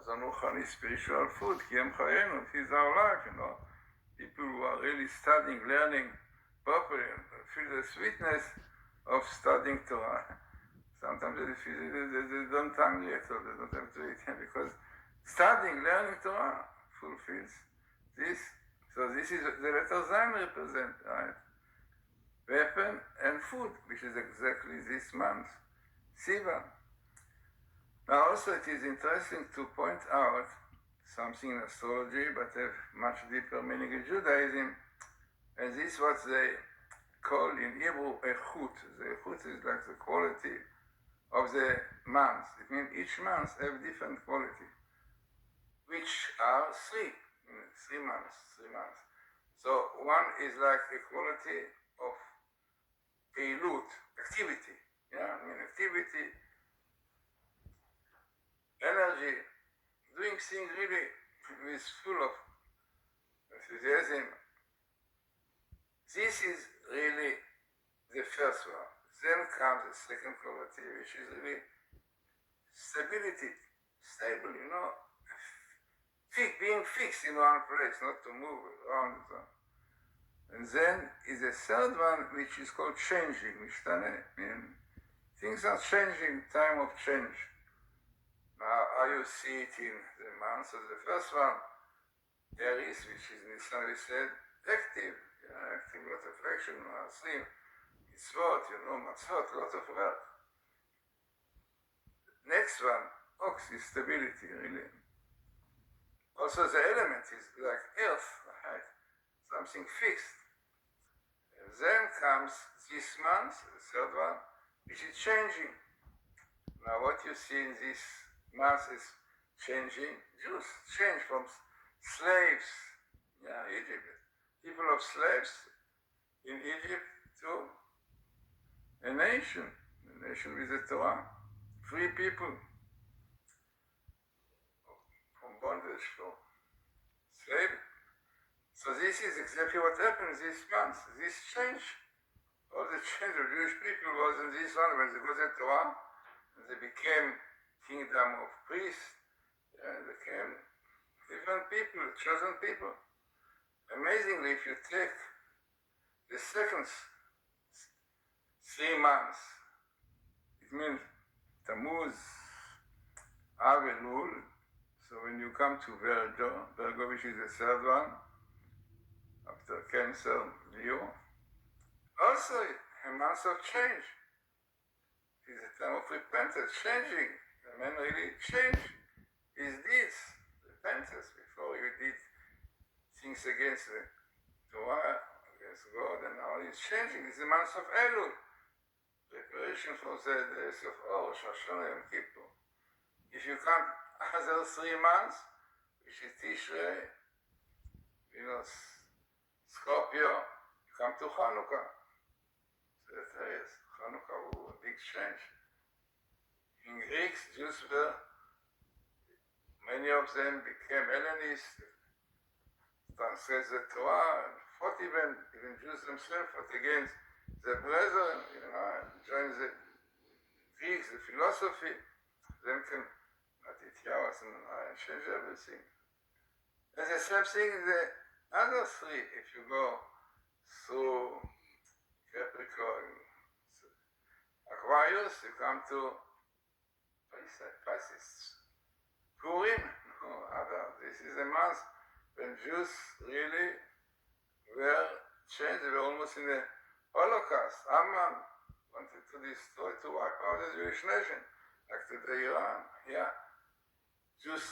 Zanuchani spiritual food, Kiem Chayenu, is our life, People who are really studying, learning properly, feel the sweetness of studying Torah. Sometimes they feel they don't hungry at all, they don't have to eat, because studying, learning Torah fulfills this. So this is the letter Zayin represent, right? Weapon and food, which is exactly this month, Sivan. Now also it is interesting to point out something in astrology, but have much deeper meaning in Judaism, and this is what they call in Hebrew echut. The echut is like the quality of the months. It means each month have different quality, which are three months. So one is like the quality of peilut, activity. Activity, energy, doing things really with full of enthusiasm. This is really the first one. Then comes the second quality, which is really stability, stable, being fixed in one place, not to move around. And then is the third one, which is called changing, things are changing, time of change. Now, how you see it in the months of the first one, Aries, which is Nisan, we said, active, lot of action, Maasim, Mitzvot, Matzot, lot of work. Next one, Ox, is stability, really. Also the element is like earth, right? Something fixed. And then comes this month, the third one, which is changing. Now what you see in this month is changing. Jews change from slaves, Egypt. People of slaves in Egypt to a nation with the Torah. Free people from bondage, from slavery. So this is exactly what happened this month. This change, all the change of Jewish people was in this one when they got the Torah, and they became kingdom of priests, and became different people, chosen people. Amazingly, if you take the second 3 months, it means Tammuz, Av, Elul. So when you come to Virgo, which is the third one, after Cancer, Leo, also a month of change. It is a time of repentance, changing. The man really changed his deeds, repentance, before he did things against the Torah, against God, and now he's changing. It's the month of Elul, preparation for the days of Rosh Hashanah and Kippur. If you count other 3 months, which is Tishrei, Scorpio, you come to Hanukkah. So that is, Hanukkah was a big change. In Greeks, Jews many of them became Hellenists, translated the Torah, and fought even Jews themselves fought against the brethren, joined the Greeks, the philosophy. Then came Matityahu and changed everything. And the same thing in the other 3, if you go through Capricorn, Aquarius, you come to Pisces, Purim, this is a month when Jews really were changed. They were almost in the Holocaust. Amman wanted to destroy, to wipe out the Jewish nation, like today Iran. Jews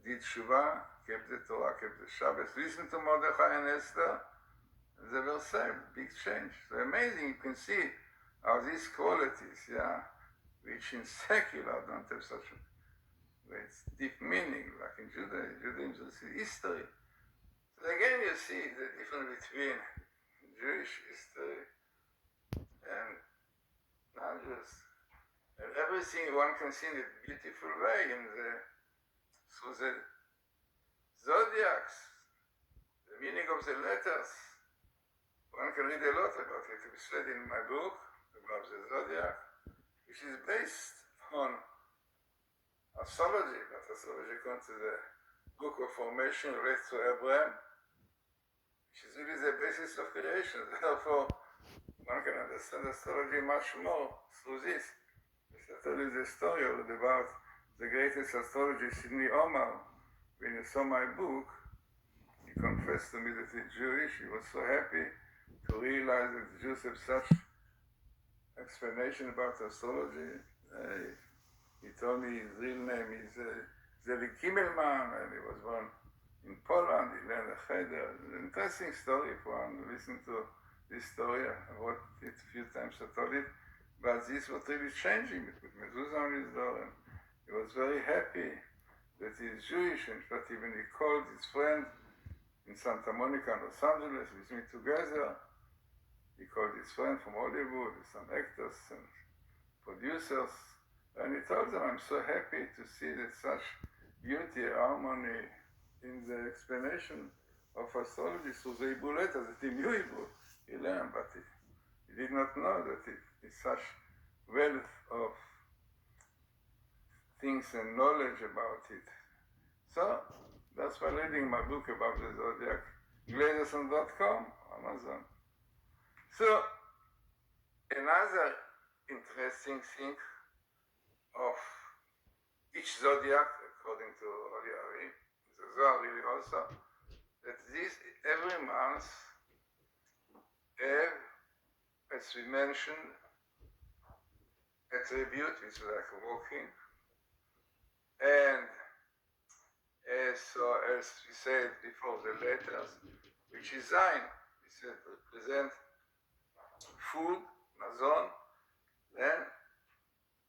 did Shuvah, kept the Torah, kept the Shabbos, listened to Mordechai and Esther, and they were saved. Big change. So amazing, you can see how these qualities, which in secular don't have such a great deep meaning, like in Judaism, you see history. So again, you see the difference between Jewish history and non-Jews. And everything one can see in a beautiful way through the Zodiacs, the meaning of the letters. One can read a lot about it. It was said in my book about the Zodiac, which is based on astrology, but astrology according to the book of formation relates to Abraham, which is really the basis of creation. Therefore, one can understand astrology much more through this. I tell you the story about the greatest astrologist, Sidney Omar. When he saw my book, he confessed to me that he's Jewish. He was so happy to realize that the Jews have such explanation about astrology. He told me his real name is Zelig Kimmelman, and he was born in Poland. He learned a cheder. It's an interesting story for one to listen to this story. I wrote it a few times, I told it. But this was really changing. He put mezuzah on his door, and he was very happy that he is Jewish. In fact, even he called his friend in Santa Monica, Los Angeles, with me together. He called his friend from Hollywood, some actors and producers, and he told them, I'm so happy to see that such beauty, harmony in the explanation of astrology through the Hebrew letters, that he knew Hebrew. He learned, but he did not know that it is such wealth of things and knowledge about it. So, that's why reading my book about the Zodiac, glazerson.com, Amazon. So, another interesting thing of each zodiac, according to Rabbi, the Zohar really also, that this every month have, as we mentioned, attribute, which is like walking, and as we said before, the letters, which is Zayin, we said represent food, mazon, then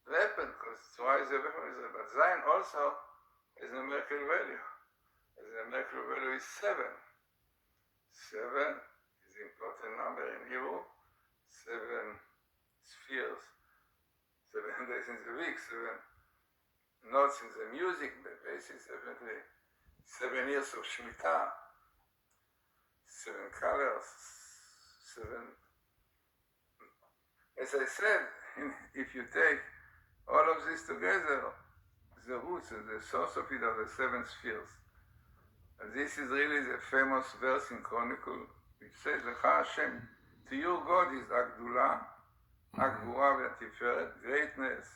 weapon, because Torah is a weapon, but Zayin also has a numerical value. The numerical value is 7. 7 is an important number in Hebrew. 7 spheres, 7 days in the week, 7 notes in the music, the basis, definitely 7 years of Shemitah, 7 colors, 7. As I said, if you take all of this together, the roots and the source of it are the 7 spheres. And this is really the famous verse in Chronicle, which says, Lecha Hashem, to your God is Agdula, Agvura v'Tiferet, greatness,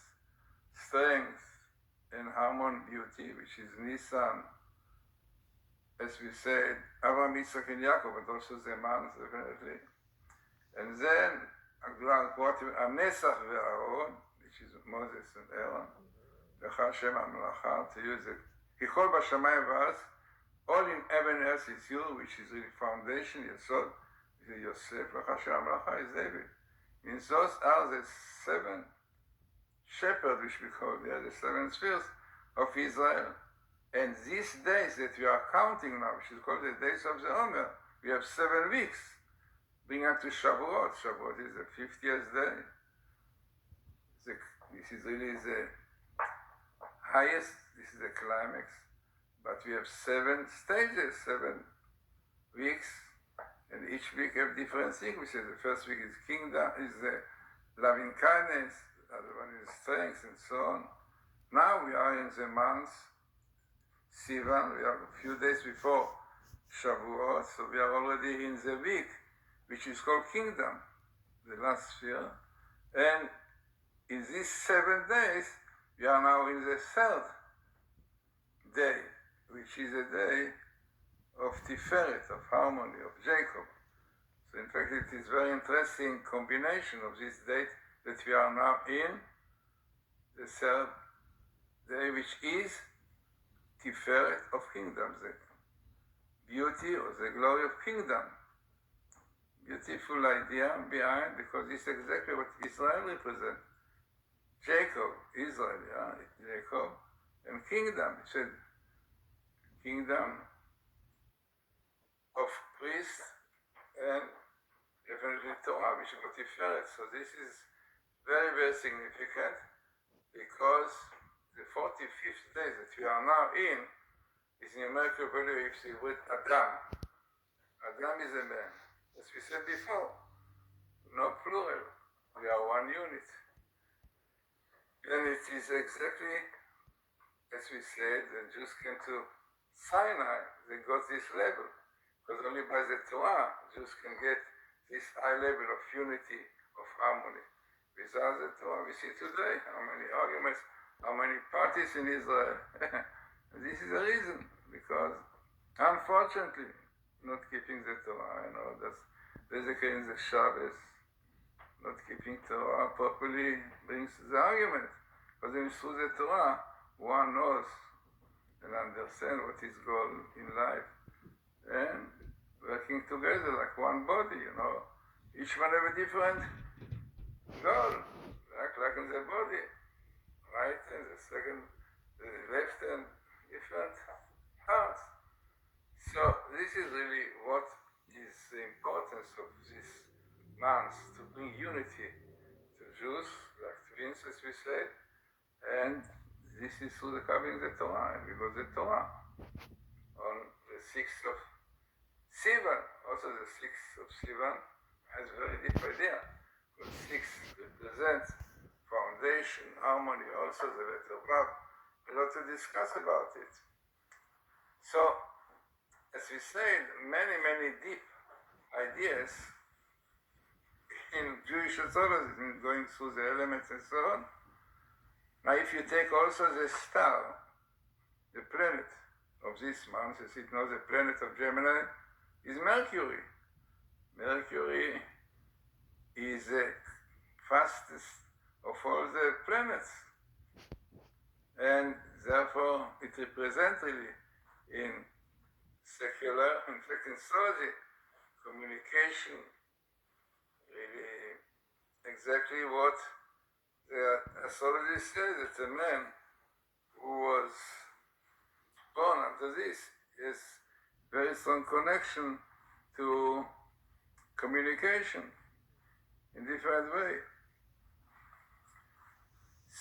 strength, and harmon beauty, which is Nisan, as we said, Avraham, Yitzchak, and Yaakov, but also the man, definitely. And then, Agdula, Anesach ve'Aaron, which is Moses and Aaron, Lecha Hashem HaMelacha, to use it. Kichol b'shamayim v'aretz, all in heaven and earth is you, which is the foundation, Yesod, is Yosef, Lecha Hashem HaMelacha is David. Means those are the 7 shepherds, which we call the 7 spheres of Israel. And these days that we are counting now, which is called the days of the Omer, we have 7 weeks, bring up to Shavuot. Shavuot is the 50th day. This is really the highest, this is the climax. But we have 7 stages, 7 weeks, and each week have different things. We say the first week is kingdom, is the loving kindness, the other one is strength, and so on. Now we are in the month Sivan, we are a few days before Shavuot, so we are already in the week, which is called kingdom, the last sphere. And in these 7 days, we are now in the 3rd day, which is a day of Tiferet, of harmony, of Jacob. So in fact, it is very interesting combination of this date that we are now in, the 3rd day, which is Tiferet of kingdom, the beauty or the glory of kingdom. Beautiful idea behind, because it's exactly what Israel represents. Jacob, Israel, Jacob, and kingdom. It said, kingdom of priests and definitely Torah, which is Tiferet. So this is very, very significant, because the 45th day that we are now in is in numerical value if you with Adam. Adam is a man. As we said before, no plural. We are one unit. And it is exactly as as we said, the Jews came to Sinai, they got this level. Because only by the Torah, Jews can get this high level of unity, of harmony. Without the Torah, we see today how many arguments, how many parties in Israel. This is the reason, because unfortunately, not keeping the Torah, that's basically in the Shabbos, not keeping Torah properly brings the argument. Because then through the Torah, one knows and understands what is goal in life, and working together like one body, Each one have a different goal, like in the body, right and the second, the left and different parts. So this is really what is the importance of this month, to bring unity to Jews, like twins, as we said, and this is through the covering the Torah, and we got the Torah on the 6th of Sivan. Also the 6th of Sivan has a very deep idea. The 6 represents foundation, harmony, also the letter Rabbi. A lot to discuss about it. So, as we said, many, many deep ideas in Jewish astrology, in going through the elements and so on. Now, if you take also the star, the planet of this month, as it knows, the planet of Gemini is Mercury. Mercury is the fastest of all the planets, and therefore it represents really in secular, in fact in astrology, communication, really exactly what the astrology says, that a man who was born under this is very strong connection to communication in different way.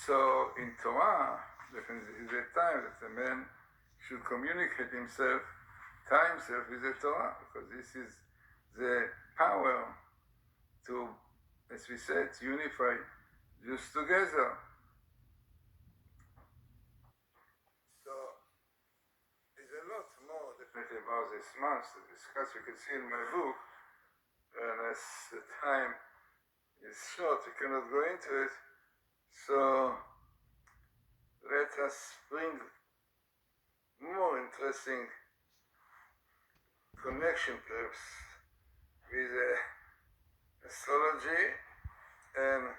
So in Torah, definitely is a time that a man should communicate himself, tie himself with the Torah, because this is the power to, as we said, unify Jews together. So there's a lot more definitely about this month to discuss. You can see in my book, and as the time is short, we cannot go into it. So let us bring more interesting connection perhaps with astrology and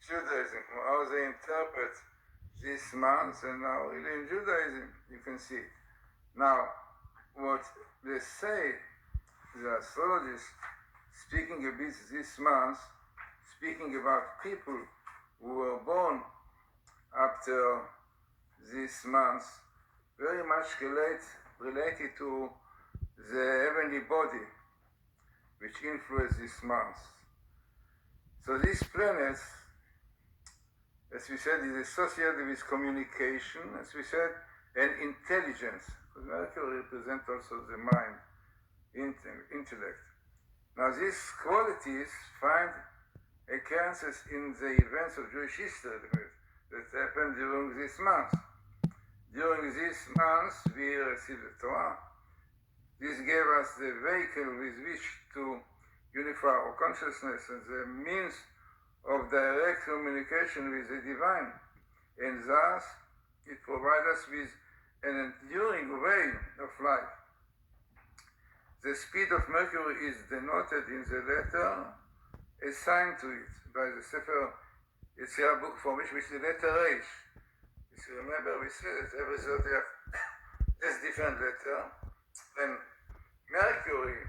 Judaism, how they interpret this month, and now really in Judaism you can see it. Now, what they say, the astrologists, speaking a bit this month, speaking about people who were born after this month, very much related to the heavenly body which influence this month. So these planets, as we said, is associated with communication, as we said, and intelligence. Because Mercury represents also the mind, intellect. Now these qualities find occurrences in the events of Jewish history that happened during this month. During this month, we received the Torah. This gave us the vehicle with which to unify our consciousness and the means of direct communication with the divine. And thus, it provides us with an enduring way of life. The speed of Mercury is denoted in the letter assigned to it by the Sefer Yetzirah book for which the letter Resh. If you remember, we said that every Zodiac has different letter, and Mercury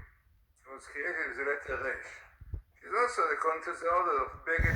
was created with the letter Resh. It is also according to the order of Beged